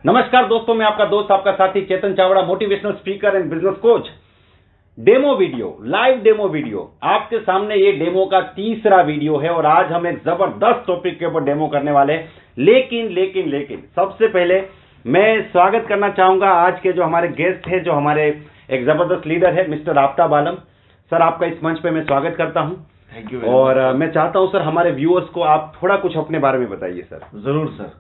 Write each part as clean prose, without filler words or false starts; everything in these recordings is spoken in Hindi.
नमस्कार दोस्तों, मैं आपका दोस्त, आपका साथी Chetan Chawda, motivational speaker and business coach. Demo video, live demo video आपके सामने। ये डेमो का तीसरा वीडियो है और आज हम एक जबरदस्त टॉपिक के ऊपर डेमो करने वाले हैं। लेकिन सबसे पहले मैं स्वागत करना चाहूंगा आज के जो हमारे गेस्ट हैं, जो हमारे एक जबरदस्त लीडर है, मिस्टर आफ्ताब आलम। सर, आपका इस मंच पे मैं स्वागत करता हूं। Thank you. और मैं चाहता हूं सर, हमारे व्यूअर्स को आप थोड़ा कुछ अपने बारे में बताइए सर। जरूर सर।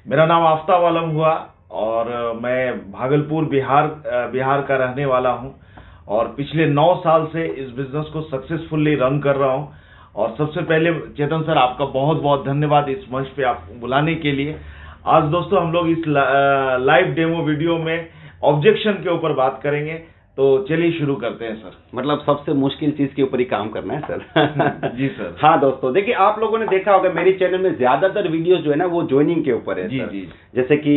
मेरा नाम आफ्ताब आलम हुआ और मैं भागलपुर बिहार का रहने वाला हूं और पिछले 9 साल से इस बिजनेस को सक्सेसफुली रन कर रहा हूं। और सबसे पहले चेतन सर, आपका बहुत बहुत धन्यवाद इस मंच पे आप बुलाने के लिए। आज दोस्तों हम लोग इस लाइव डेमो वीडियो में ऑब्जेक्शन के ऊपर बात करेंगे, तो चलिए शुरू करते हैं सर। मतलब सबसे मुश्किल चीज के ऊपर ही काम करना है सर। जी सर। हाँ दोस्तों, देखिए आप लोगों ने देखा होगा मेरे चैनल में ज्यादातर वीडियोस जो है ना वो ज्वाइनिंग के ऊपर है जी सर। जी। जैसे कि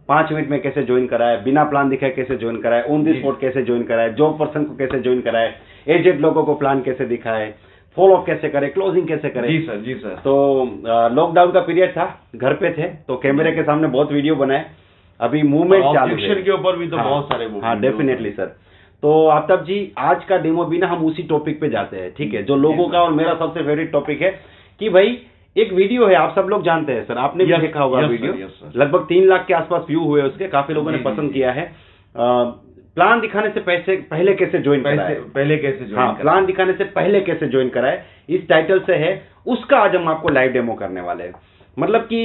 5 मिनट में कैसे ज्वाइन कराए, बिना प्लान दिखाए कैसे ज्वाइन कराए, ऑन दी स्पॉट कैसे ज्वाइन कराए, जॉब पर्सन को कैसे ज्वाइन कराए, एजेंट लोगों को प्लान कैसे दिखाए, फॉलो अप कैसे करे, क्लोजिंग कैसे करे। जी सर। जी सर। तो लॉकडाउन का पीरियड था, घर पे थे, तो कैमरे के सामने बहुत वीडियो बनाए। अभी मूवमेंट चालू है, ऑब्जेक्शन के ऊपर भी तो बहुत सारे। हाँ डेफिनेटली सर। तो आफ्ताब जी, आज का डेमो भी ना हम उसी टॉपिक पे जाते हैं, ठीक है, जो लोगों का और मेरा सबसे फेवरेट टॉपिक है कि भाई एक वीडियो है, आप सब लोग जानते हैं सर, आपने भी देखा होगा वीडियो। लगभग 3 लाख के आसपास व्यू हुए उसके, काफी लोगों ने पसंद किया है। प्लान दिखाने से पहले कैसे ज्वाइन कराए, प्लान दिखाने से पहले कैसे ज्वाइन कराए, इस टाइटल से है, उसका आज हम आपको लाइव डेमो करने वाले हैं। मतलब कि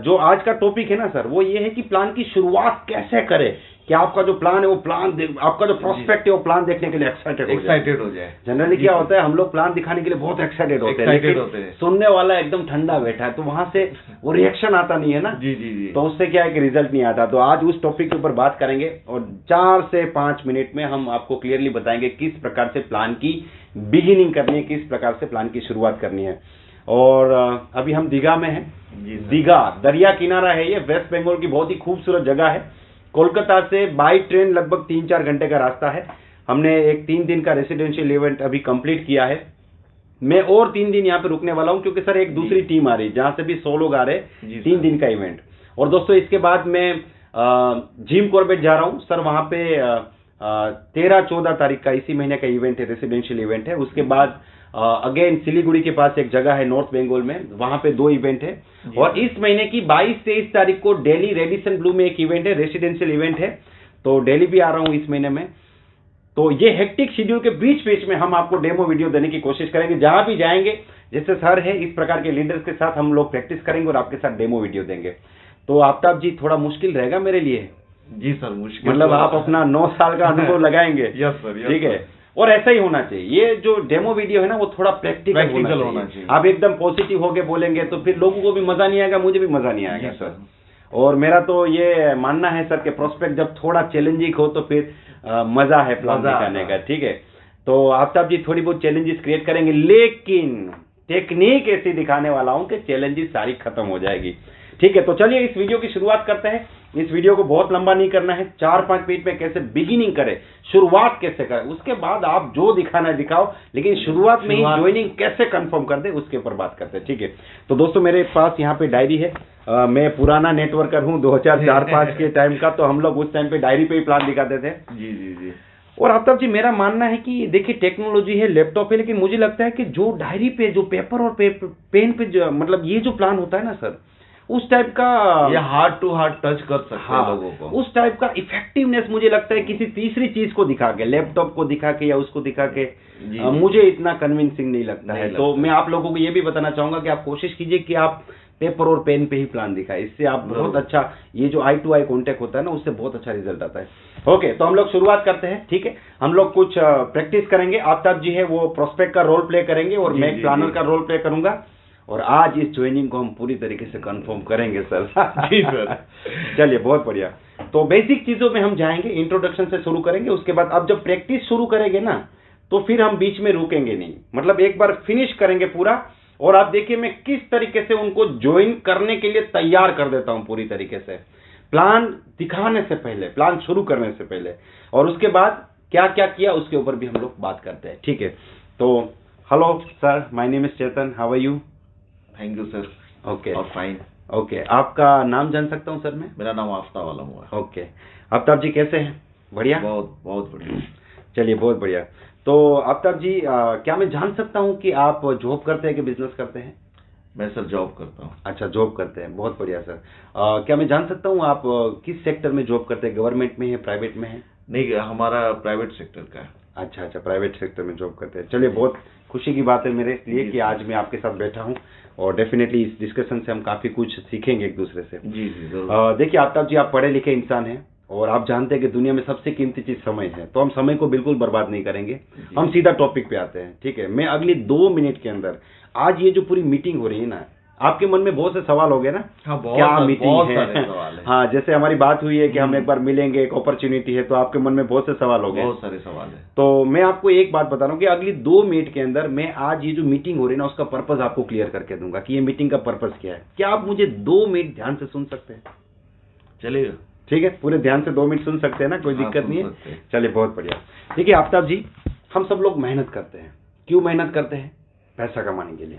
जो आज का टॉपिक है ना सर, वो ये है कि प्लान की शुरुआत कैसे करें कि आपका जो प्लान है वो आपका जो प्रोस्पेक्ट है वो प्लान देखने के लिए एक्साइटेड हो जाए। जनरली क्या होता है, हम लोग प्लान दिखाने के लिए बहुत एक्साइटेड होते हैं, लेकिन सुनने वाला एकदम ठंडा बैठा है, तो वहां से वो रिएक्शन आता नहीं है ना। जी जी जी। तो उससे क्या है कि रिजल्ट नहीं आता। तो आज उस टॉपिक के ऊपर बात करेंगे और 4 से 5 मिनट में हम आपको क्लियरली बताएंगे किस प्रकार से प्लान की बिगिनिंग करनी है, किस प्रकार से प्लान की शुरुआत करनी है। और अभी हम दीघा में हैं। दीघा दरिया किनारा है, ये वेस्ट बंगाल की बहुत ही खूबसूरत जगह है। कोलकाता से बाई ट्रेन लगभग 3-4 घंटे का रास्ता है। हमने एक 3 दिन का रेसिडेंशियल इवेंट अभी कंप्लीट किया है। मैं और 3 दिन यहाँ पे रुकने वाला हूँ, क्योंकि सर एक दूसरी टीम आ रही है जहाँ से भी 100 लोग आ रहे हैं। 3 दिन का इवेंट। और दोस्तों इसके बाद मैं जिम कॉर्बेट जा रहा हूँ सर, वहाँ पे 13-14 तारीख का इसी महीने का इवेंट है, रेसिडेंशियल इवेंट है। उसके बाद अगेन सिलीगुड़ी के पास एक जगह है नॉर्थ बंगाल में, वहां पे 2 इवेंट है। और इस महीने की 22-23 तारीख को दिल्ली रेडिसन ब्लू में एक इवेंट है, रेसिडेंशियल इवेंट है, तो दिल्ली भी आ रहा हूं इस महीने में। तो ये हेक्टिक शेड्यूल के बीच में हम आपको डेमो वीडियो देने की कोशिश करेंगे। जहां भी जाएंगे, जैसे सर है, इस प्रकार के लीडर्स के साथ हम लोग प्रैक्टिस करेंगे और आपके साथ डेमो वीडियो देंगे। तो आफ्ताब जी, थोड़ा मुश्किल रहेगा मेरे लिए। जी सर, मुश्किल मतलब आप अपना 9 साल का अनुभव लगाएंगे। यस सर, ठीक है। और ऐसा ही होना चाहिए, ये जो डेमो वीडियो है ना वो थोड़ा प्रैक्टिकल होना चाहिए। आप एकदम पॉजिटिव होके बोलेंगे तो फिर लोगों को भी मजा नहीं आएगा, मुझे भी मजा नहीं आएगा सर। और मेरा तो ये मानना है सर कि प्रोस्पेक्ट जब थोड़ा चैलेंजिंग हो तो फिर मजा है प्लान दिखाने का। ठीक है, तो आफ्ताब जी थोड़ी बहुत चैलेंजेस क्रिएट करेंगे, लेकिन टेक्निक ऐसी दिखाने वाला हूं कि चैलेंजेस सारी खत्म हो जाएगी। ठीक है, तो चलिए इस वीडियो की शुरुआत करते हैं। इस वीडियो को बहुत लंबा नहीं करना है, 4-5 मिनट में कैसे बिगिनिंग करें, शुरुआत कैसे करें, उसके बाद आप जो दिखाना है दिखाओ, लेकिन शुरुआत में ही ज्वाइनिंग कैसे कंफर्म कर दे उसके ऊपर बात करते हैं। ठीक है, तो दोस्तों मेरे पास यहाँ पे डायरी है। मैं पुराना नेटवर्कर हूँ 2004-5 के टाइम का, तो हम लोग उस टाइम पे डायरी पे ही प्लान दिखाते थे। जी जी जी। और आफ्ताब जी, मेरा मानना है कि देखिए टेक्नोलॉजी है, लैपटॉप है, लेकिन मुझे लगता है कि जो डायरी पे, जो पेपर और पेन पे जो मतलब ये जो प्लान होता है ना सर, उस टाइप का ये हार्ट टू हार्ट टच कर सकते हैं लोगों को। उस टाइप का इफेक्टिवनेस मुझे लगता है किसी तीसरी चीज को दिखा के, लैपटॉप को दिखा के या उसको दिखा के मुझे इतना कन्विंसिंग नहीं लगता है। तो मैं आप लोगों को ये भी बताना चाहूंगा कि आप कोशिश कीजिए कि आप पेपर और पेन पे ही प्लान दिखाएं। इससे आप बहुत अच्छा, ये जो आई टू आई कॉन्टेक्ट होता है ना, उससे बहुत अच्छा रिजल्ट आता है। ओके, तो हम लोग शुरुआत करते हैं। ठीक है, हम लोग कुछ प्रैक्टिस करेंगे। आफ्ताब जी है वो प्रोस्पेक्ट का रोल प्ले करेंगे और मैं प्लानर का रोल प्ले करूंगा। और आज इस ज्वाइनिंग को हम पूरी तरीके से कंफर्म करेंगे सर। जी सर। चलिए, बहुत बढ़िया। तो बेसिक चीजों में हम जाएंगे, इंट्रोडक्शन से शुरू करेंगे। उसके बाद अब जब प्रैक्टिस शुरू करेंगे ना, तो फिर हम बीच में रुकेंगे नहीं, मतलब एक बार फिनिश करेंगे पूरा। और आप देखिए मैं किस तरीके से उनको ज्वाइन करने के लिए तैयार कर देता हूं पूरी तरीके से, प्लान दिखाने से पहले, प्लान शुरू करने से पहले। और उसके बाद क्या क्या किया उसके ऊपर भी हम लोग बात करते हैं। ठीक है, तो hello sir, my name is Chetan, how are you? Thank you sir. Okay, और फाइन। ओके, आपका नाम जान सकता हूँ सर मैं? मेरा नाम आफ्ताब आलम हुआ। ओके, आफ्ताब जी कैसे हैं? बढ़िया, बहुत बहुत बढ़िया। चलिए बहुत बढ़िया। तो आफ्ताब जी क्या मैं जान सकता हूँ कि आप जॉब करते हैं कि बिजनेस करते हैं? मैं सर जॉब करता हूँ। अच्छा, जॉब करते हैं, बहुत बढ़िया सर। क्या मैं जान सकता हूँ आप किस सेक्टर में जॉब करते हैं? गवर्नमेंट में है, प्राइवेट में है? नहीं, हमारा प्राइवेट सेक्टर का है। अच्छा अच्छा, प्राइवेट सेक्टर में जॉब करते हैं। चलिए बहुत खुशी की बात है मेरे लिए कि आज मैं आपके साथ बैठा हूँ और डेफिनेटली इस डिस्कशन से हम काफ़ी कुछ सीखेंगे एक दूसरे से। जी जी जरूर। देखिए आफ्ताब जी, आप पढ़े लिखे इंसान हैं और आप जानते हैं कि दुनिया में सबसे कीमती चीज़ समय है, तो हम समय को बिल्कुल बर्बाद नहीं करेंगे। हम सीधा टॉपिक पे आते हैं, ठीक है? मैं अगले 2 मिनट के अंदर, आज ये जो पूरी मीटिंग हो रही है ना, आपके मन में बहुत से सवाल हो गए ना? हाँ, क्या मीटिंग बहुत है? सारे सवाल है। हाँ, जैसे हमारी बात हुई है कि हम एक बार मिलेंगे, एक अपॉर्चुनिटी है, तो आपके मन में बहुत से सवाल हो गए। बहुत सारे सवाल है। तो मैं आपको एक बात बता रहा हूँ कि अगली 2 मिनट के अंदर मैं आज ये जो मीटिंग हो रही है ना, उसका पर्पस आपको क्लियर करके दूंगा कि ये मीटिंग का पर्पस क्या है। क्या आप मुझे 2 मिनट ध्यान से सुन सकते हैं? चलेगा। ठीक है, पूरे ध्यान से 2 मिनट सुन सकते हैं ना? कोई हाँ, दिक्कत नहीं सुन है? सकते हैं। चलिए बहुत बढ़िया। देखिए आफ्ताब जी, हम सब लोग मेहनत करते हैं। क्यों मेहनत करते हैं? पैसा कमाने के लिए।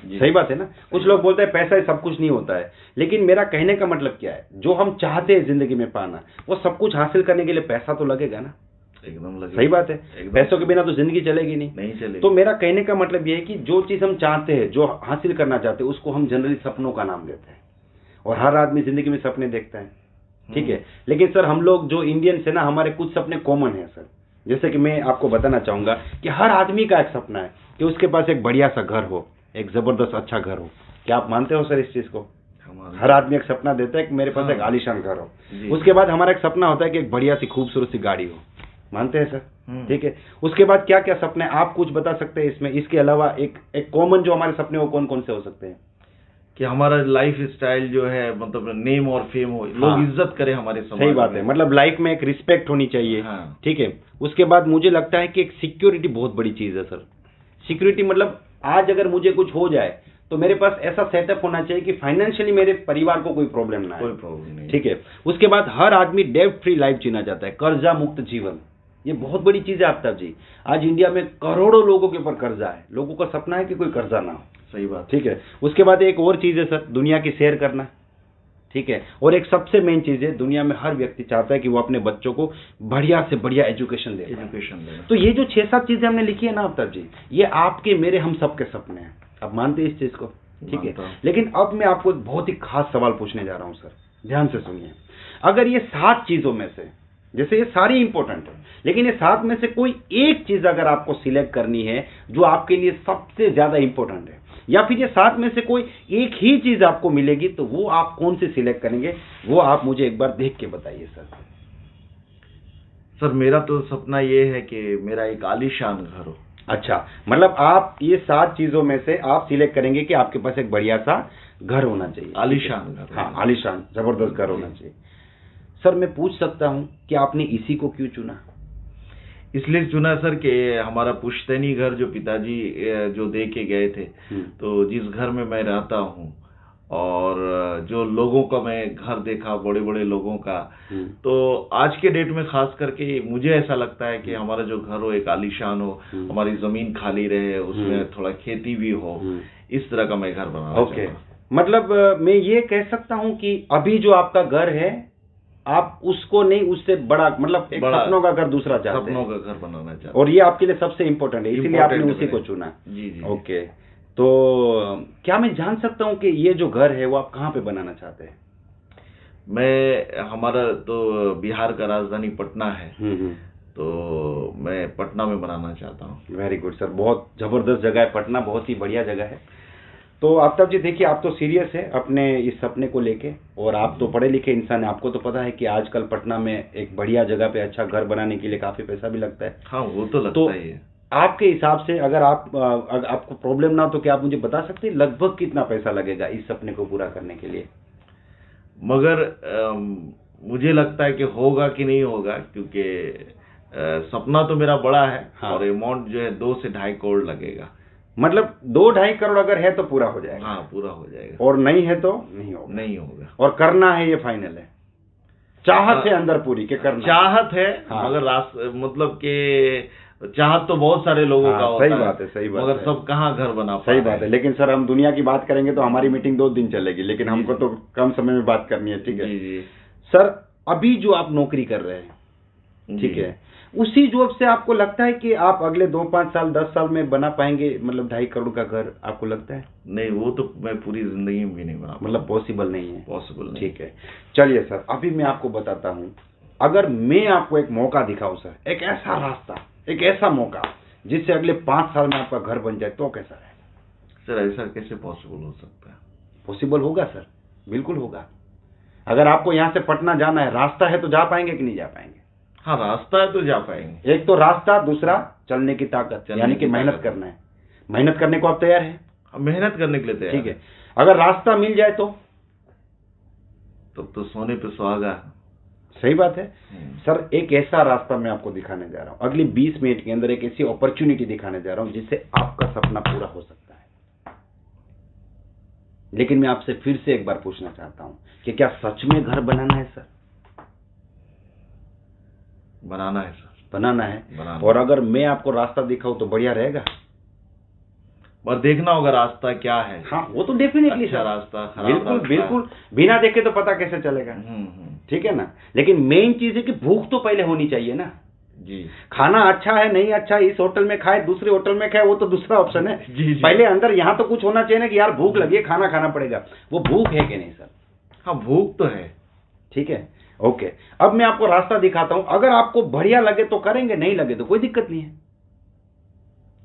सही बात है ना? कुछ लोग बोलते हैं पैसा ही सब कुछ नहीं होता है, लेकिन मेरा कहने का मतलब क्या है, जो हम चाहते हैं जिंदगी में पाना, वो सब कुछ हासिल करने के लिए पैसा तो लगेगा ना? एकदम लगेगा। सही बात है, पैसों के बिना तो जिंदगी चलेगी नहीं चलेगी। तो मेरा कहने का मतलब ये है कि जो चीज हम चाहते हैं, जो हासिल करना चाहते हैं, उसको हम जनरली सपनों का नाम देते हैं और हर आदमी जिंदगी में सपने देखता है, ठीक है? लेकिन सर हम लोग जो इंडियंस है ना, हमारे कुछ सपने कॉमन है सर। जैसे कि मैं आपको बताना चाहूंगा कि हर आदमी का एक सपना है कि उसके पास एक बढ़िया सा घर हो, एक जबरदस्त अच्छा घर हो। क्या आप मानते हो सर इस चीज को? हर आदमी एक सपना देता है कि मेरे पास एक आलीशान घर हो। उसके बाद हमारा एक सपना होता है कि एक बढ़िया सी खूबसूरत सी गाड़ी हो। मानते हैं सर? ठीक है। उसके बाद क्या क्या सपने आप कुछ बता सकते हैं इसमें? इसके अलावा एक कॉमन जो हमारे सपने वो कौन कौन से हो सकते हैं? कि हमारा लाइफ स्टाइल जो है, मतलब नेम और फेम हो, लोग इज्जत करें हमारे समाज में। सही बात है, मतलब लाइफ में एक रिस्पेक्ट होनी चाहिए। हाँ। ठीक है। उसके बाद मुझे लगता है कि एक सिक्योरिटी बहुत बड़ी चीज है सर। सिक्योरिटी मतलब आज अगर मुझे कुछ हो जाए तो मेरे पास ऐसा सेटअप होना चाहिए कि फाइनेंशियली मेरे परिवार को कोई प्रॉब्लम ना है। कोई प्रॉब्लम नहीं। ठीक है। उसके बाद हर आदमी डेब्ट फ्री लाइफ जीना चाहता है, कर्जा मुक्त जीवन। ये बहुत बड़ी चीज है आफ्ताब जी। आज इंडिया में करोड़ों लोगों के ऊपर कर्जा है, लोगों का सपना है कि कोई कर्जा ना हो। सही बात। ठीक है। उसके बाद एक और चीज है सर, दुनिया की सैर करना। ठीक है। और एक सबसे मेन चीज है, दुनिया में हर व्यक्ति चाहता है कि वो अपने बच्चों को बढ़िया से बढ़िया एजुकेशन दे। तो ये जो 6-7 चीजें हमने लिखी है ना आफ्ताब जी, ये आपके मेरे हम सबके सपने हैं। आप मानते हैं इस चीज को? ठीक है। लेकिन अब मैं आपको एक बहुत ही खास सवाल पूछने जा रहा हूं सर, ध्यान से सुनिए। अगर ये 7 चीजों में से, जैसे ये सारी इंपॉर्टेंट है, लेकिन ये 7 में से कोई एक चीज अगर आपको सिलेक्ट करनी है जो आपके लिए सबसे ज्यादा इंपॉर्टेंट है, या फिर ये 7 में से कोई एक ही चीज आपको मिलेगी, तो वो आप कौन से सिलेक्ट करेंगे? वो आप मुझे एक बार देख के बताइए सर। सर मेरा तो सपना ये है कि मेरा एक आलीशान घर हो। अच्छा, मतलब आप ये 7 चीजों में से आप सिलेक्ट करेंगे कि आपके पास एक बढ़िया सा घर होना चाहिए, आलीशान घर। हाँ, आलीशान जबरदस्त घर होना चाहिए। सर मैं पूछ सकता हूं कि आपने इसी को क्यों चुना? इसलिए चुना सर कि हमारा पुश्तैनी घर जो पिताजी जो दे के गए थे, तो जिस घर में मैं रहता हूँ और जो लोगों का मैं घर देखा, बड़े बड़े लोगों का, तो आज के डेट में खास करके मुझे ऐसा लगता है कि हमारा जो घर हो एक आलीशान हो, हमारी जमीन खाली रहे, उसमें थोड़ा खेती भी हो, इस तरह का मैं घर बनाना चाहता हूं। मतलब मैं ये कह सकता हूं कि अभी जो आपका घर है, आप उसको नहीं, उससे बड़ा, मतलब एक सपनों का घर दूसरा चाहते हैं। सपनों का घर बनाना चाहते हैं, और ये आपके लिए सबसे इम्पोर्टेंट है, इसीलिए आपने उसी को चुना। जी जी। ओके। तो क्या मैं जान सकता हूं कि ये जो घर है वो आप कहाँ पे बनाना चाहते हैं? हमारा तो बिहार का राजधानी पटना है, तो मैं पटना में बनाना चाहता हूँ। वेरी गुड सर, बहुत जबरदस्त जगह है पटना, बहुत ही बढ़िया जगह है। तो आफ्ताब जी देखिए, आप तो सीरियस है अपने इस सपने को लेके, और आप तो पढ़े लिखे इंसान है, आपको तो पता है कि आजकल पटना में एक बढ़िया जगह पे अच्छा घर बनाने के लिए काफी पैसा भी लगता है। हाँ, वो तो लगता ही है। आपके हिसाब से अगर आपको प्रॉब्लम ना हो तो क्या आप मुझे बता सकते हैं लगभग कितना पैसा लगेगा इस सपने को पूरा करने के लिए? मगर मुझे लगता है कि होगा कि नहीं होगा, क्योंकि सपना तो मेरा बड़ा है। हाँ। और अमाउंट जो है 2 से 2.5 करोड़ लगेगा। मतलब 2-2.5 करोड़ अगर है तो पूरा हो जाएगा? हाँ, पूरा हो जाएगा। और नहीं है तो नहीं होगा? नहीं होगा। और करना है, ये फाइनल है? चाहत है अंदर पूरी के करना? चाहत है। हाँ। मगर मतलब कि तो चाहत तो बहुत सारे लोगों का होता सही बात है, सही बात मगर है। सब कहाँ घर बना सही बात है। लेकिन सर हम दुनिया की बात करेंगे तो हमारी मीटिंग 2 दिन चलेगी, लेकिन हमको तो कम समय में बात करनी है, ठीक है। जी जी सर अभी जो आप नौकरी कर रहे हैं, ठीक है, उसी जॉब से आपको लगता है कि आप अगले 2-5 साल 10 साल में बना पाएंगे, मतलब 2.5 करोड़ का घर, आपको लगता है? नहीं, वो तो मैं पूरी जिंदगी में भी नहीं बना, मतलब पॉसिबल नहीं है? पॉसिबल नहीं। ठीक है, चलिए सर अभी मैं आपको बताता हूँ, अगर मैं आपको एक मौका दिखाऊं सर, एक ऐसा रास्ता, एक ऐसा मौका जिससे अगले 5 साल में आपका घर बन जाए, तो कैसा रहेगा? सर ऐसा कैसे पॉसिबल हो सकता है? पॉसिबल होगा सर, बिल्कुल होगा। अगर आपको यहाँ से पटना जाना है, रास्ता है तो जा पाएंगे कि नहीं जा पाएंगे? हाँ, रास्ता है तो जा पाएंगे। एक तो रास्ता, दूसरा चलने की ताकत, यानी कि मेहनत करना है। मेहनत करने को आप तैयार हैं? मेहनत करने के लिए तैयार। ठीक है, अगर रास्ता मिल जाए तो तो सोने पे सुहागा। सही बात है सर। एक ऐसा रास्ता मैं आपको दिखाने जा रहा हूं, अगली 20 मिनट के अंदर एक ऐसी अपॉर्चुनिटी दिखाने जा रहा हूं जिससे आपका सपना पूरा हो सकता है। लेकिन मैं आपसे फिर से एक बार पूछना चाहता हूं कि क्या सच में घर बनाना है सर? बनाना है सर, बनाना है। बनाना। और अगर मैं आपको रास्ता दिखाऊं तो बढ़िया रहेगा, पर देखना होगा रास्ता क्या है। हाँ वो तो डेफिनेटली अच्छा सर, रास्ता, खराब बिल्कुल रास्ता। बिल्कुल, बिना देखे तो पता कैसे चलेगा? ठीक है ना। लेकिन मेन चीज है कि भूख तो पहले होनी चाहिए ना जी। खाना अच्छा है नहीं अच्छा, इस होटल में खाए दूसरे होटल में खाए, वो तो दूसरा ऑप्शन है। जी। पहले अंदर यहाँ तो कुछ होना चाहिए ना कि यार भूख लगी है, खाना खाना पड़ेगा। वो भूख है कि नहीं सर? हाँ, भूख तो है। ठीक है, ओके। अब मैं आपको रास्ता दिखाता हूं, अगर आपको बढ़िया लगे तो करेंगे, नहीं लगे तो कोई दिक्कत नहीं है,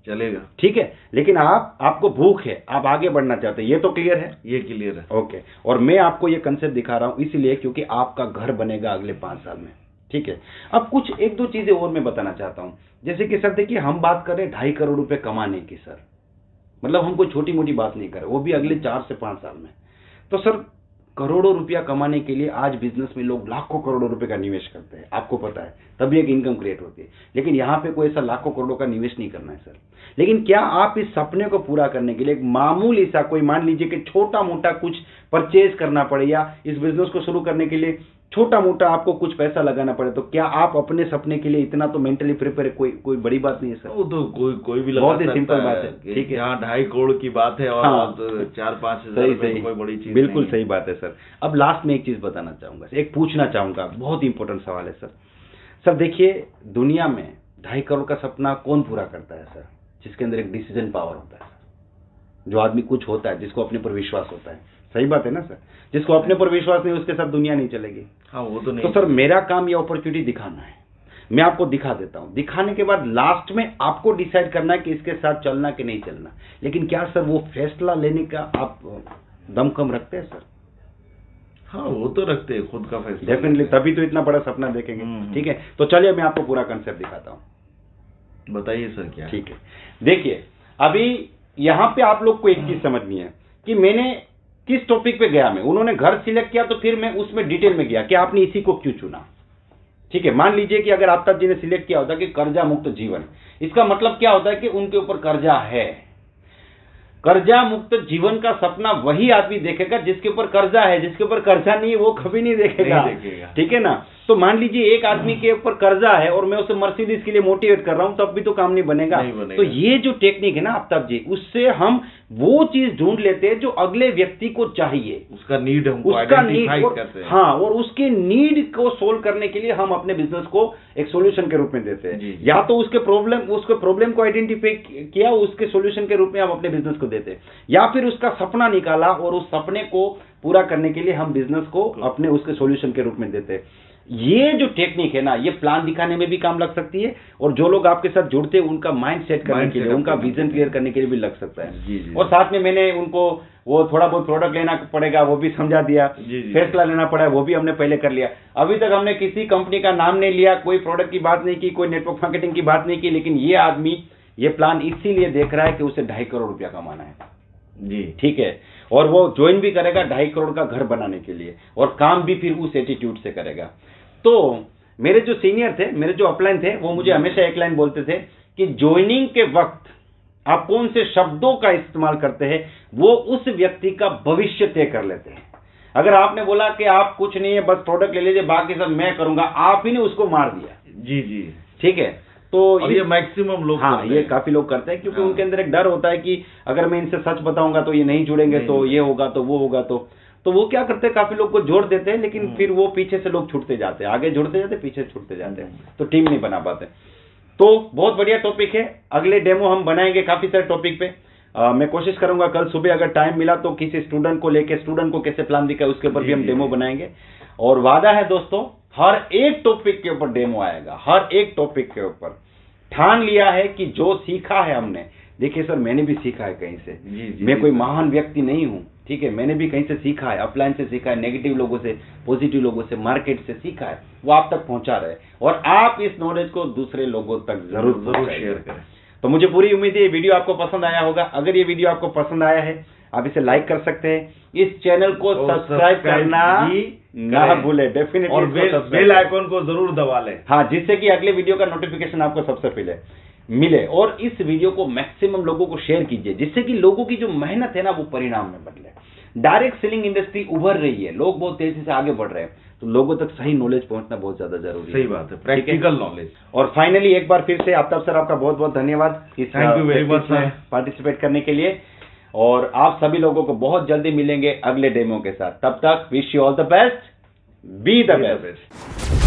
चलेगा। ठीक है। लेकिन आपको भूख है, आप आगे बढ़ना चाहते हैं, ये तो क्लियर है? ये क्लियर है। ओके। और मैं आपको ये कंसेप्ट दिखा रहा हूं इसलिए क्योंकि आपका घर बनेगा अगले 5 साल में, ठीक है। अब कुछ 1-2 चीजें और मैं बताना चाहता हूं, जैसे कि सर देखिए हम बात करें 2.5 करोड़ रुपए कमाने की सर, मतलब हम कोई छोटी मोटी बात नहीं कर रहे, वो भी अगले 4 से 5 साल में। तो सर करोड़ों रुपया कमाने के लिए आज बिजनेस में लोग लाखों करोड़ों रुपए का निवेश करते हैं, आपको पता है, तभी एक इनकम क्रिएट होती है। लेकिन यहाँ पे कोई ऐसा लाखों करोड़ों का निवेश नहीं करना है सर। लेकिन क्या आप इस सपने को पूरा करने के लिए एक मामूली सा कोई, मान लीजिए कि छोटा मोटा कुछ परचेज करना पड़े या इस बिजनेस को शुरू करने के लिए छोटा मोटा आपको कुछ पैसा लगाना पड़े, तो क्या आप अपने सपने के लिए इतना तो मेंटली प्रिपेयर, कोई बड़ी बात नहीं है सर। वो तो कोई भी लगा बहुत ही सकता सिंपल बात है, ठीक है। यहाँ 2.5 करोड़ की बात है और हाँ, 4-5 सही हज़ार सही, कोई बड़ी चीज बिल्कुल नहीं सही बात है सर। अब लास्ट में एक चीज बताना चाहूंगा, एक पूछना चाहूंगा, बहुत इंपॉर्टेंट सवाल है सर। सर देखिए दुनिया में 2.5 करोड़ का सपना कौन पूरा करता है सर? जिसके अंदर एक डिसीजन पावर होता है, जो आदमी कुछ होता है, जिसको अपने पर विश्वास होता है। सही बात है ना सर? जिसको अपने पर विश्वास नहीं, उसके साथ दुनिया नहीं चलेगी। हाँ, वो तो नहीं। तो सर मेरा काम ये अपॉर्चुनिटी दिखाना है, मैं आपको दिखा देता हूं। दिखाने के बाद लास्ट में आपको डिसाइड करना है कि इसके साथ चलना कि नहीं चलना। लेकिन क्या सर वो फैसला लेने का आप दमखम रखते हैं सर? हाँ, वो तो रखते हैं, खुद का फैसला। डेफिनेटली, तभी तो इतना बड़ा सपना देखेंगे। ठीक है, तो चलिए मैं आपको पूरा कंसेप्ट दिखाता हूं। बताइए सर क्या। ठीक है, देखिए अभी यहाँ पे आप लोग को एक चीज समझनी है कि मैंने किस टॉपिक पे गया। मैं, उन्होंने घर सिलेक्ट किया तो फिर मैं उसमें डिटेल में गया कि आपने इसी को क्यों चुना। ठीक है, मान लीजिए कि अगर आफ्ताब जी ने सिलेक्ट किया होता कि कर्जा मुक्त जीवन, इसका मतलब क्या होता है कि उनके ऊपर कर्जा है। कर्जा मुक्त जीवन का सपना वही आदमी देखेगा जिसके ऊपर कर्जा है, जिसके ऊपर कर्जा नहीं है वो कभी नहीं देखेगा। ठीक है ना। तो मान लीजिए एक आदमी के ऊपर कर्जा है और मैं उसे मर्सिडीज के लिए मोटिवेट कर रहा हूं, तब भी तो काम नहीं बनेगा। तो ये जो टेक्निक है ना आफ्ताब जी, उससे हम वो चीज ढूंढ लेते हैं जो अगले व्यक्ति को चाहिए, उसका नीड हमको आइडेंटिफाई करते हैं। हाँ, और उसके नीड को सोल्व करने के लिए हम अपने बिजनेस को एक सॉल्यूशन के रूप में देते हैं। या तो उसके प्रॉब्लम को आइडेंटिफाई किया, उसके सॉल्यूशन के रूप में हम अपने बिजनेस को देते हैं, या फिर उसका सपना निकाला और उस सपने को पूरा करने के लिए हम बिजनेस को अपने उसके सॉल्यूशन के रूप में देते हैं। ये जो टेक्निक है ना, ये प्लान दिखाने में भी काम लग सकती है, और जो लोग आपके साथ जुड़ते हैं उनका माइंड सेट करने के लिए, उनका विजन क्लियर करने के लिए भी लग सकता है। और साथ में मैंने उनको वो थोड़ा बहुत प्रोडक्ट लेना पड़ेगा वो भी समझा दिया, फैसला लेना पड़ा है वो भी हमने पहले कर लिया। अभी तक हमने किसी कंपनी का नाम नहीं लिया, कोई प्रोडक्ट की बात नहीं की, कोई नेटवर्क मार्केटिंग की बात नहीं की, लेकिन ये आदमी ये प्लान इसीलिए देख रहा है कि उसे 2.5 करोड़ रुपया कमाना है जी। ठीक है, और वो ज्वाइन भी करेगा 2.5 करोड़ का घर बनाने के लिए, और काम भी फिर उस एटीट्यूड से करेगा। तो मेरे जो सीनियर थे, मेरे जो अपलाइन थे, वो मुझे हमेशा एक लाइन बोलते थे कि ज्वाइनिंग के वक्त आप कौन से शब्दों का इस्तेमाल करते हैं वो उस व्यक्ति का भविष्य तय कर लेते हैं। अगर आपने बोला कि आप कुछ नहीं है बस प्रोडक्ट ले लीजिए बाकी सब मैं करूंगा, आप ही ने उसको मार दिया। जी जी, ठीक है। तो और ये मैक्सिमम लोग हाँ, करते ये हैं। काफी लोग करते हैं, क्योंकि हाँ। उनके अंदर एक डर होता है कि अगर मैं इनसे सच बताऊंगा तो ये नहीं जुड़ेंगे, नहीं तो जुड़ेंगे। ये होगा तो वो होगा, तो वो क्या करते हैं, काफी लोग को जोड़ देते हैं, लेकिन फिर वो पीछे से लोग छूटते जाते हैं, आगे जुड़ते जाते हैं, पीछे छूटते जाते हैं, तो टीम नहीं बना पाते। तो बहुत बढ़िया टॉपिक है, अगले डेमो हम बनाएंगे काफी सारे टॉपिक पे। मैं कोशिश करूंगा कल सुबह अगर टाइम मिला तो किसी स्टूडेंट को लेके, स्टूडेंट को कैसे प्लान दिखा उसके ऊपर भी हम डेमो बनाएंगे। और वादा है दोस्तों, हर एक टॉपिक के ऊपर डेमो आएगा, हर एक टॉपिक के ऊपर। ठान लिया है कि जो सीखा है हमने, देखिए सर मैंने भी सीखा है कहीं से, मैं कोई महान व्यक्ति नहीं हूं, ठीक है, मैंने भी कहीं से सीखा है, अपलाइन से सीखा है, नेगेटिव लोगों से, पॉजिटिव लोगों से, मार्केट से सीखा है, वो आप तक पहुंचा रहे, और आप इस नॉलेज को दूसरे लोगों तक जरूर शेयर करें। तो मुझे पूरी उम्मीद है ये वीडियो आपको पसंद आया होगा। अगर ये वीडियो आपको पसंद आया है, आप इसे लाइक कर सकते हैं, इस चैनल को सब्सक्राइब करना ना भूले, डेफिनेटली, और बेल आइकन को जरूर दबा लें, हाँ, जिससे कि अगले वीडियो का नोटिफिकेशन आपको सबसे पहले मिले। और इस वीडियो को मैक्सिमम लोगों को शेयर कीजिए, जिससे कि लोगों की जो मेहनत है ना वो परिणाम में बदले। डायरेक्ट सेलिंग इंडस्ट्री उभर रही है, लोग बहुत तेजी से आगे बढ़ रहे हैं, तो लोगों तक सही नॉलेज पहुंचना बहुत ज्यादा जरूरी है। सही बात है, प्रैक्टिकल नॉलेज। और फाइनली एक बार फिर से आफ्ताब सर आपका बहुत बहुत धन्यवाद इस thank you very much sir, participate करने के लिए। और आप सभी लोगों को बहुत जल्दी मिलेंगे अगले डेमो के साथ। तब तक wish you all the best, be the best.